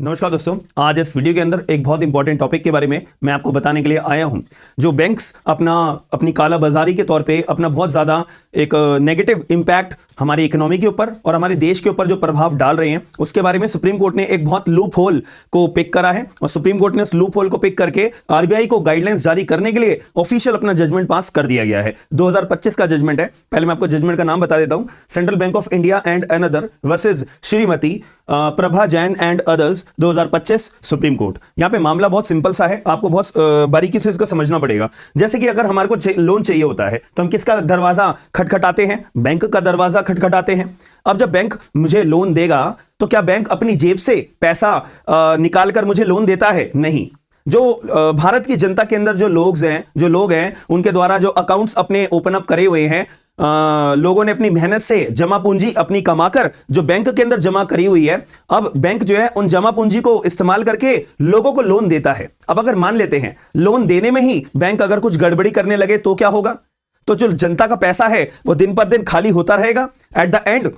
नमस्कार दोस्तों, आज इस वीडियो के अंदर एक बहुत इंपॉर्टेंट टॉपिक के बारे में मैं आपको बताने के लिए आया हूं। जो बैंक्स अपनी कालाबाजारी के तौर पे अपना बहुत ज़्यादा एक नेगेटिव इम्पैक्ट हमारी इकोनॉमी के ऊपर और हमारे देश के ऊपर जो प्रभाव डाल रहे हैं, उसके बारे में सुप्रीम कोर्ट ने एक बहुत लूप होल को पिक करा है। और सुप्रीम कोर्ट ने उस लूप होल को पिक करके आरबीआई को गाइडलाइंस जारी करने के लिए ऑफिशियल अपना जजमेंट पास कर दिया गया है। 2025 का जजमेंट है। पहले मैं आपको जजमेंट का नाम बता देता हूं। Central bank of India and another versus Shrimati Prabha Jain and others 2025 supreme court. यहां पे मामला बहुत सिंपल सा है, आपको बहुत बारीकी से इसको समझना पड़ेगा। जैसे कि अगर हमारे को लोन चाहिए होता है तो हम किसका दरवाजा खटखटाते हैं? बैंक का दरवाजा खटखटाते हैं। अब जब बैंक मुझे लोन देगा तो क्या बैंक अपनी जेब से पैसा निकाल कर मुझे लोन देता है? नहीं। जो भारत की जनता के अंदर जो लोग हैं उनके द्वारा जो अकाउंट्स अपने ओपन अप करे हुए हैं, लोगों ने अपनी मेहनत से जमा पूंजी अपनी कमाकर जो बैंक के अंदर जमा करी हुई है, अब बैंक जो है उन जमा पूंजी को इस्तेमाल करके लोगों को लोन देता है। अब अगर मान लेते हैं लोन देने में ही बैंक अगर कुछ गड़बड़ी करने लगे तो क्या होगा? तो जो जनता का पैसा है वो दिन पर दिन खाली होता रहेगा। एट द एंड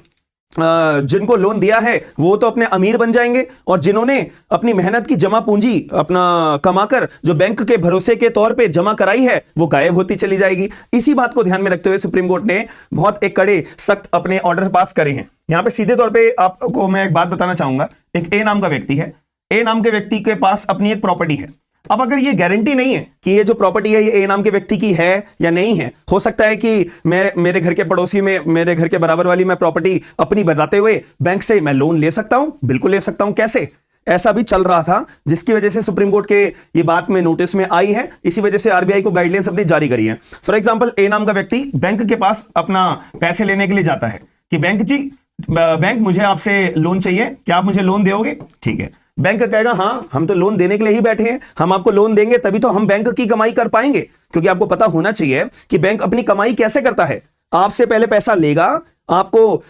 जिनको लोन दिया है वो तो अपने अमीर बन जाएंगे और जिन्होंने अपनी मेहनत की जमा पूंजी अपना कमाकर जो बैंक के भरोसे के तौर पे जमा कराई है वो गायब होती चली जाएगी। इसी बात को ध्यान में रखते हुए सुप्रीम कोर्ट ने बहुत एक कड़े सख्त अपने ऑर्डर पास करे हैं। यहां पे सीधे तौर पे आपको मैं एक बात बताना चाहूंगा। एक ए नाम का व्यक्ति है। ए नाम के व्यक्ति के पास अपनी एक प्रॉपर्टी है। अब अगर ये गारंटी नहीं है कि ये जो प्रॉपर्टी है ये ए नाम के व्यक्ति की है या नहीं है, हो सकता है कि मेरे घर के पड़ोसी में मेरे घर के बराबर वाली मैं प्रॉपर्टी अपनी बताते हुए बैंक से मैं लोन ले सकता हूं। बिल्कुल ले सकता हूं। कैसे? ऐसा भी चल रहा था जिसकी वजह से सुप्रीम कोर्ट के ये बात में नोटिस में आई है। इसी वजह से आरबीआई को गाइडलाइंस अपनी जारी करी है। फॉर एग्जांपल, ए नाम का व्यक्ति बैंक के पास अपना पैसे लेने के लिए जाता है कि बैंक मुझे आपसे लोन चाहिए, क्या आप मुझे लोन दोगे? ठीक है। बैंक कहेगा हाँ, हम तो लोन देने के लिए ही बैठे हैं, हम आपको लोन देंगे तभी तो हम बैंक की कमाई कर पाएंगे। क्योंकि आपको पता होना चाहिए कि बैंक अपनी कमाई कैसे करता है। आपसे पहले पैसा लेगा, आपको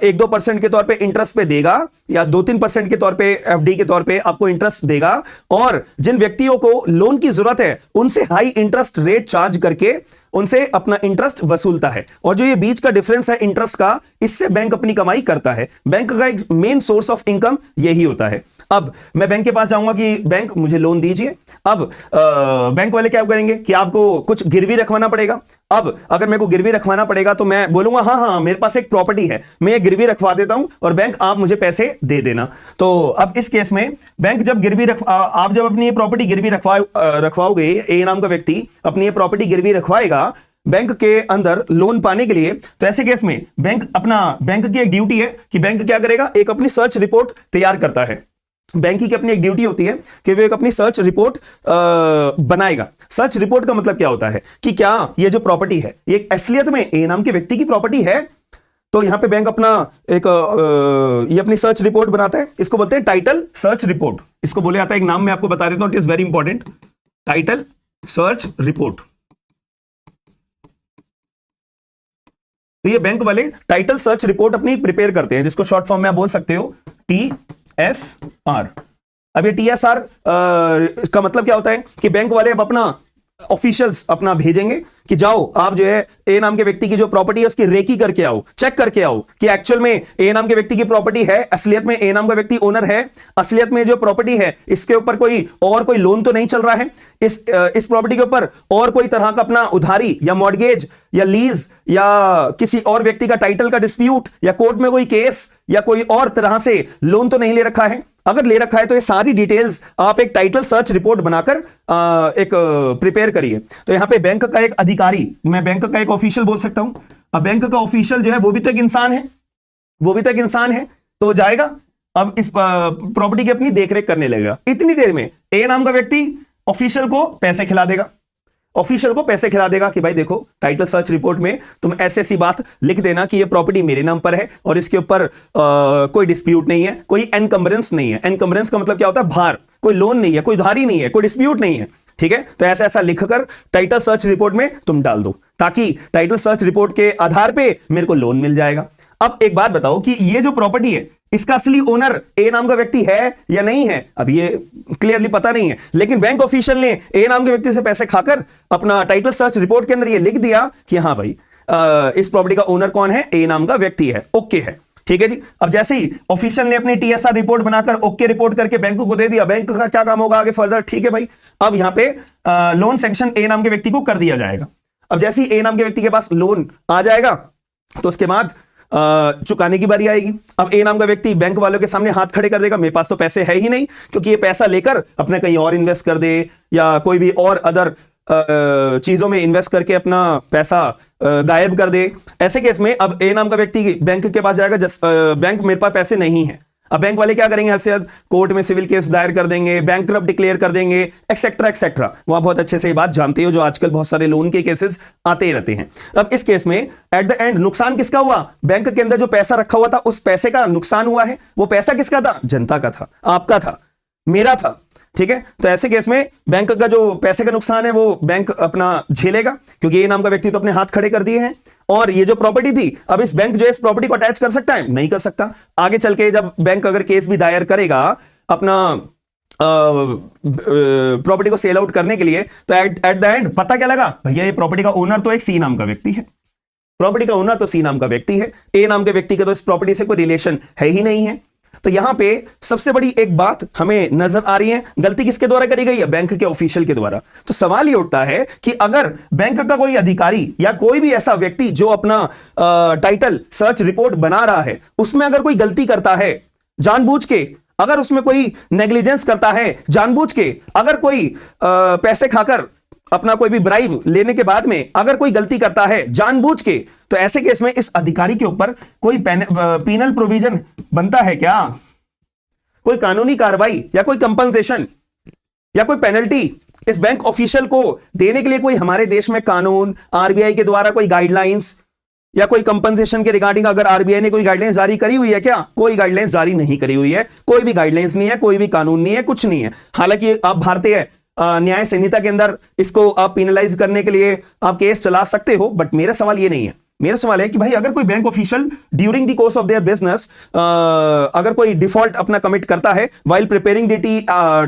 1-2% के तौर पे इंटरेस्ट पे देगा या 2-3% के तौर पे एफडी के तौर पे आपको इंटरेस्ट देगा और जिन व्यक्तियों को लोन की जरूरत है उनसे हाई इंटरेस्ट रेट चार्ज करके उनसे अपना इंटरेस्ट वसूलता है। और जो ये बीच का डिफरेंस है इंटरेस्ट का, इससे बैंक अपनी कमाई करता है। बैंक का एक मेन सोर्स ऑफ इनकम यही होता है। अब मैं बैंक के पास जाऊंगा कि बैंक मुझे लोन दीजिए। अब बैंक वाले क्या करेंगे कि आपको कुछ गिरवी रखवाना पड़ेगा। अब अगर मेरे को गिरवी रखवाना पड़ेगा तो मैं बोलूंगा हाँ हाँ मेरे पास एक प्रॉपर्टी है, मैं ये गिरवी रखवा देता हूं और बैंक आप मुझे पैसे दे देना। तो अब इस केस में बैंक जब आप जब अपनी ये प्रॉपर्टी गिरवी रखवाओगे, ए नाम का व्यक्ति अपनी ये प्रॉपर्टी गिरवी रखवाएगा बैंक के अंदर लोन पाने के लिए, तो ऐसे केस में बैंक की एक ड्यूटी है कि बैंक क्या करेगा, एक अपनी सर्च रिपोर्ट तैयार करता है। बैंक की अपनी एक ड्यूटी होती है कि वो एक अपनी सर्च रिपोर्ट बनाएगा। सर्च रिपोर्ट का मतलब क्या होता है कि क्या ये जो प्रॉपर्टी है ये असलियत में ए नाम के व्यक्ति की प्रॉपर्टी है। तो यहां पे बैंक अपना ये अपनी सर्च रिपोर्ट बनाता है। इसको बोलते हैं टाइटल सर्च रिपोर्ट। इसको बोले जाता है, एक नाम मैं आपको बता देता हूं, it is very important, title search report. तो ये बैंक वाले टाइटल सर्च रिपोर्ट अपनी प्रिपेयर करते हैं, जिसको शॉर्ट फॉर्म में आप बोल सकते हो TSR। अब ये TSR का मतलब क्या होता है कि बैंक वाले अब अपना ऑफिशियल्स अपना भेजेंगे कि जाओ आप जो है ए नाम के व्यक्ति की जो प्रॉपर्टी है उसकी रेकी करके आओ, चेक करके आओ कि एक्चुअल में ए नाम के व्यक्ति की प्रॉपर्टी है, असलियत में ए नाम का व्यक्ति ओनर है, असलियत में जो प्रॉपर्टी है इसके ऊपर कोई लोन तो नहीं चल रहा है, इस प्रॉपर्टी के ऊपर और कोई तरह का अपना उधारी या मॉर्गेज या लीज या किसी और व्यक्ति का टाइटल का डिस्प्यूट या कोर्ट में कोई केस या कोई और तरह से लोन तो नहीं ले रखा है। अगर ले रखा है तो ये सारी डिटेल्स आप एक टाइटल सर्च रिपोर्ट बनाकर एक प्रिपेयर करिए। तो यहां पे बैंक का एक अधिकारी, मैं बैंक का एक ऑफिशियल बोल सकता हूं। अब बैंक का ऑफिशियल जो है वो भी तो एक इंसान है, तो जाएगा अब इस प्रॉपर्टी की अपनी देखरेख करने लगेगा। इतनी देर में ए नाम का व्यक्ति ऑफिशियल को पैसे खिला देगा कि भाई देखो टाइटल सर्च रिपोर्ट में तुम ऐसी बात लिख देना कि ये प्रॉपर्टी मेरे नाम पर है और इसके ऊपर कोई डिस्प्यूट नहीं है, कोई एनकम्बरेंस नहीं है। एनकम्बरेंस का मतलब क्या होता है? भार। कोई लोन नहीं है, कोई उधारी नहीं है, कोई डिस्प्यूट नहीं है। ठीक है, तो ऐसा लिखकर टाइटल सर्च रिपोर्ट में तुम डाल दो ताकि टाइटल सर्च रिपोर्ट के आधार पे मेरे को लोन मिल जाएगा। अब एक बात बताओ कि ये जो प्रॉपर्टी है इसका असली ओनर ए नाम का व्यक्ति है या नहीं है? अब ये क्लियरली पता नहीं है, लेकिन बैंक ऑफिशियल ने ए नाम के व्यक्ति से पैसे खाकर अपना टाइटल सर्च रिपोर्ट के अंदर ये लिख दिया कि हाँ भाई इस प्रॉपर्टी का ओनर कौन है? ए नाम का व्यक्ति है। ओके है। ठीक है जी। अब जैसे ही ऑफिशियल ने अपनी टीएसआर रिपोर्ट बनाकर ओके रिपोर्ट करके बैंक को दे दिया, बैंक का क्या काम होगा आगे फर्दर? ठीक है भाई, अब यहां पे लोन सैंक्शन ए नाम के व्यक्ति को कर दिया जाएगा। अब जैसे ही ए नाम के व्यक्ति के पास लोन आ जाएगा तो उसके बाद चुकाने की बारी आएगी। अब ए नाम का व्यक्ति बैंक वालों के सामने हाथ खड़े कर देगा, मेरे पास तो पैसे है ही नहीं, क्योंकि ये पैसा लेकर अपने कहीं और इन्वेस्ट कर दे या कोई भी और अदर चीजों में इन्वेस्ट करके अपना पैसा गायब कर दे। ऐसे केस में अब ए नाम का व्यक्ति बैंक के पास जाएगा, बैंक मेरे पास पैसे नहीं है। अब बैंक वाले क्या करेंगे? हद कोर्ट में सिविल केस दायर कर देंगे, बैंकरप्ट डिक्लेयर कर देंगे, एक्सेट्रा एक्सेट्रा। वहां बहुत अच्छे से ये बात जानते हो, जो आजकल बहुत सारे लोन के केसेस आते ही रहते हैं। अब इस केस में एट द एंड नुकसान किसका हुआ? बैंक के अंदर जो पैसा रखा हुआ था उस पैसे का नुकसान हुआ है। वो पैसा किसका था? जनता का था, आपका था, मेरा था। ठीक है, तो ऐसे केस में बैंक का जो पैसे का नुकसान है वो बैंक अपना झेलेगा, क्योंकि ये नाम का व्यक्ति तो अपने हाथ खड़े कर दिए हैं। और ये जो प्रॉपर्टी थी, अब इस बैंक जो इस प्रॉपर्टी को अटैच कर सकता है? नहीं कर सकता। आगे चल के जब बैंक अगर केस भी दायर करेगा अपना प्रॉपर्टी को सेल आउट करने के लिए, तो एट द एंड पता क्या लगा? भैया ये प्रॉपर्टी का ओनर तो एक सी नाम का व्यक्ति है, प्रॉपर्टी का ओनर तो सी नाम का व्यक्ति है, ए नाम के व्यक्ति का तो इस प्रॉपर्टी से कोई रिलेशन है ही नहीं है। तो यहां पे सबसे बड़ी एक बात हमें नजर आ रही है, गलती किसके द्वारा करी गई है? बैंक के ऑफिशियल के द्वारा। तो सवाल ये उठता है कि अगर बैंक का कोई अधिकारी या कोई भी ऐसा व्यक्ति जो अपना टाइटल सर्च रिपोर्ट बना रहा है, उसमें अगर कोई गलती करता है जानबूझ के, अगर उसमें कोई नेग्लिजेंस करता है जानबूझ के, अगर कोई पैसे खाकर अपना कोई भी ब्राइब लेने के बाद में अगर कोई गलती करता है जानबूझ के, तो ऐसे केस में इस अधिकारी के ऊपर कोई पीनल प्रोविजन बनता है क्या? कोई कानूनी कार्रवाई या कोई कंपनसेशन या कोई पेनल्टी इस बैंक ऑफिशियल को देने के लिए कोई हमारे देश में कानून, आरबीआई के द्वारा कोई गाइडलाइंस या कोई कंपनसेशन के रिगार्डिंग अगर आरबीआई ने कोई गाइडलाइंस जारी करी हुई है क्या? कोई गाइडलाइंस जारी नहीं करी हुई है, कोई भी गाइडलाइंस नहीं है, कोई भी कानून नहीं है, कुछ नहीं है। हालांकि आप भारतीय न्याय संहिता के अंदर इसको आप पिनलाइज करने के लिए आप केस चला सकते हो, बट मेरा सवाल ये नहीं है। मेरा सवाल है कि भाई अगर कोई bank official during the course of their business अगर कोई डिफॉल्ट अपना कमिट करता है व्हाइल प्रिपेयरिंग द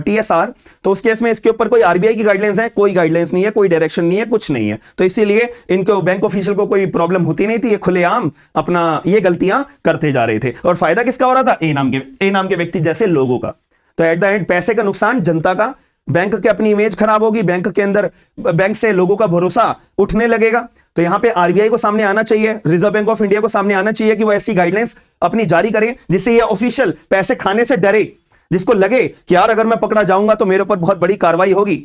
टीएसआर, तो उस केस में इसके ऊपर कोई आरबीआई की गाइडलाइंस है? कोई गाइडलाइंस नहीं है, कोई डायरेक्शन नहीं है, कुछ नहीं है। तो इसीलिए इनको बैंक ऑफिशियल को कोई प्रॉब्लम होती नहीं थी, ये खुलेआम अपना ये गलतियां करते जा रहे थे। और फायदा किसका हो रहा था? ए नाम के व्यक्ति जैसे लोगों का। तो एट द एंड पैसे का नुकसान जनता का, बैंक की अपनी इमेज खराब होगी, बैंक के अंदर बैंक से लोगों का भरोसा उठने लगेगा। तो यहां पे आरबीआई को सामने आना चाहिए, रिजर्व बैंक ऑफ इंडिया को सामने आना चाहिए कि वो ऐसी गाइडलाइंस अपनी जारी करें जिससे ये ऑफिशियल पैसे खाने से डरे, जिसको लगे कि यार अगर मैं पकड़ा जाऊंगा तो मेरे ऊपर बहुत बड़ी कार्रवाई होगी।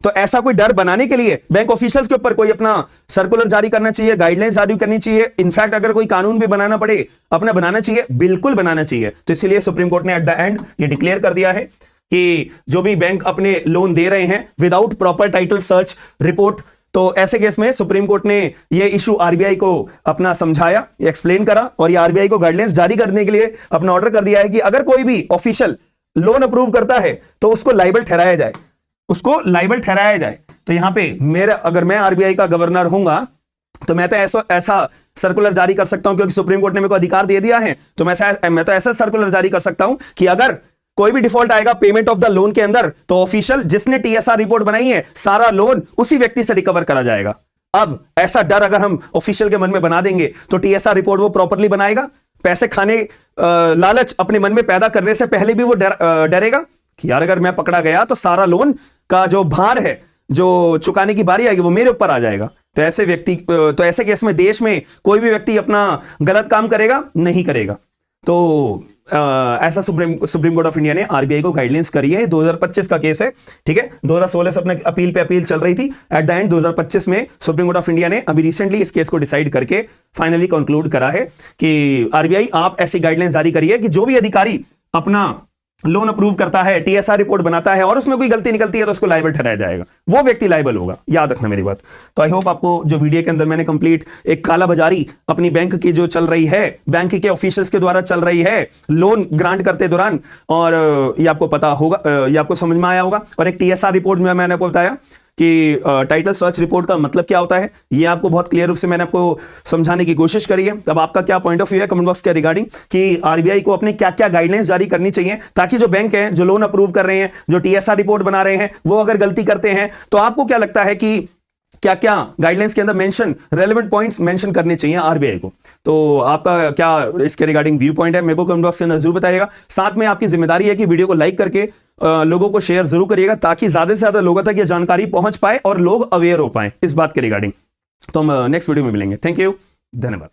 तो ऐसा कोई डर बनाने के लिए बैंक ऑफिशियल्स के ऊपर कोई अपना सर्कुलर जारी करना चाहिए, गाइडलाइंस जारी करनी चाहिए। इनफैक्ट अगर कोई कानून भी बनाना पड़े अपना बनाना चाहिए, बिल्कुल बनाना चाहिए। तो इसीलिए सुप्रीम कोर्ट ने एट द एंड ये डिक्लेयर कर दिया है कि जो भी बैंक अपने लोन दे रहे हैं without proper title search report, तो ऐसे केस में सुप्रीम कोर्ट ने ये इशू आरबीआई को अपना समझाया, एक्सप्लेन करा, और ये आरबीआई को गाइडलाइंस जारी करने के लिए अपना ऑर्डर कर दिया है कि अगर कोई भी ऑफिशियल लोन अप्रूव करता है तो उसको लाइबल ठहराया जाए, उसको लाइबल ठहराया जाए। तो यहां पे अगर मैं आरबीआई का गवर्नर होऊंगा तो मैं तो ऐसा सर्कुलर जारी कर सकता हूं, क्योंकि सुप्रीम कोर्ट ने मेरे को अधिकार दे दिया है, तो मैं तो ऐसा सर्कुलर जारी कर सकता हूं कि अगर कोई भी डिफॉल्ट आएगा पेमेंट ऑफ द लोन के अंदर, तो ऑफिशियल जिसने टीएसआर रिपोर्ट बनाई है सारा लोन उसी व्यक्ति से रिकवर करा जाएगा। अब ऐसा डर अगर हम ऑफिशियल के मन में बना देंगे तो टीएसआर रिपोर्ट वो प्रॉपरली बनाएगा, पैसे खाने लालच अपने मन में पैदा करने से पहले भी वो डरेगा कि यार अगर मैं पकड़ा गया तो सारा लोन का जो भार है, जो चुकाने की बारी आएगी, वो मेरे ऊपर आ जाएगा। तो ऐसे केस में देश में कोई भी व्यक्ति अपना गलत काम करेगा नहीं करेगा। तो ऐसा सुप्रीम कोर्ट ऑफ इंडिया ने आरबीआई को गाइडलाइंस करी है। 2025 का केस है, ठीक है। 2016 से अपने अपील चल रही थी। एट द एंड 2025 में सुप्रीम कोर्ट ऑफ इंडिया ने अभी रिसेंटली इस केस को डिसाइड करके फाइनली कंक्लूड करा है कि आरबीआई आप ऐसी गाइडलाइंस जारी करिए कि जो भी अधिकारी अपना लोन अप्रूव करता है, टीएसआर रिपोर्ट बनाता है और उसमें कोई गलती निकलती है तो उसको लायबल ठहराया जाएगा, वो व्यक्ति लायबल होगा। याद रखना मेरी बात। तो आई होप आपको जो वीडियो के अंदर मैंने कंप्लीट एक काला बाजारी अपनी बैंक की जो चल रही है, बैंक के ऑफिशियल्स के द्वारा चल रही है लोन ग्रांट करते दौरान, और ये आपको पता होगा, ये आपको समझ में आया होगा। और एक टीएसआर रिपोर्ट में मैंने आपको बताया कि टाइटल सर्च रिपोर्ट का मतलब क्या होता है, ये आपको बहुत क्लियर रूप से मैंने आपको समझाने की कोशिश करी है। तब आपका क्या पॉइंट ऑफ व्यू है कमेंट बॉक्स के रिगार्डिंग कि आरबीआई को अपने क्या क्या गाइडलाइंस जारी करनी चाहिए, ताकि जो बैंक हैं, जो लोन अप्रूव कर रहे हैं, जो टीएसआर रिपोर्ट बना रहे हैं, वो अगर गलती करते हैं तो आपको क्या लगता है कि क्या क्या गाइडलाइंस के अंदर मेंशन रेलेवेंट पॉइंट्स मेंशन करने चाहिए आरबीआई को। तो आपका क्या इसके रिगार्डिंग व्यू पॉइंट है, मेरे को कमेंट बॉक्स के अंदर जरूर बताइएगा। साथ में आपकी जिम्मेदारी है कि वीडियो को लाइक करके लोगों को शेयर जरूर करिएगा, ताकि ज्यादा से ज्यादा लोगों तक ये जानकारी पहुंच पाए और लोग अवेयर हो पाए इस बात के रिगार्डिंग। तो हम नेक्स्ट वीडियो में मिलेंगे। थैंक यू, धन्यवाद।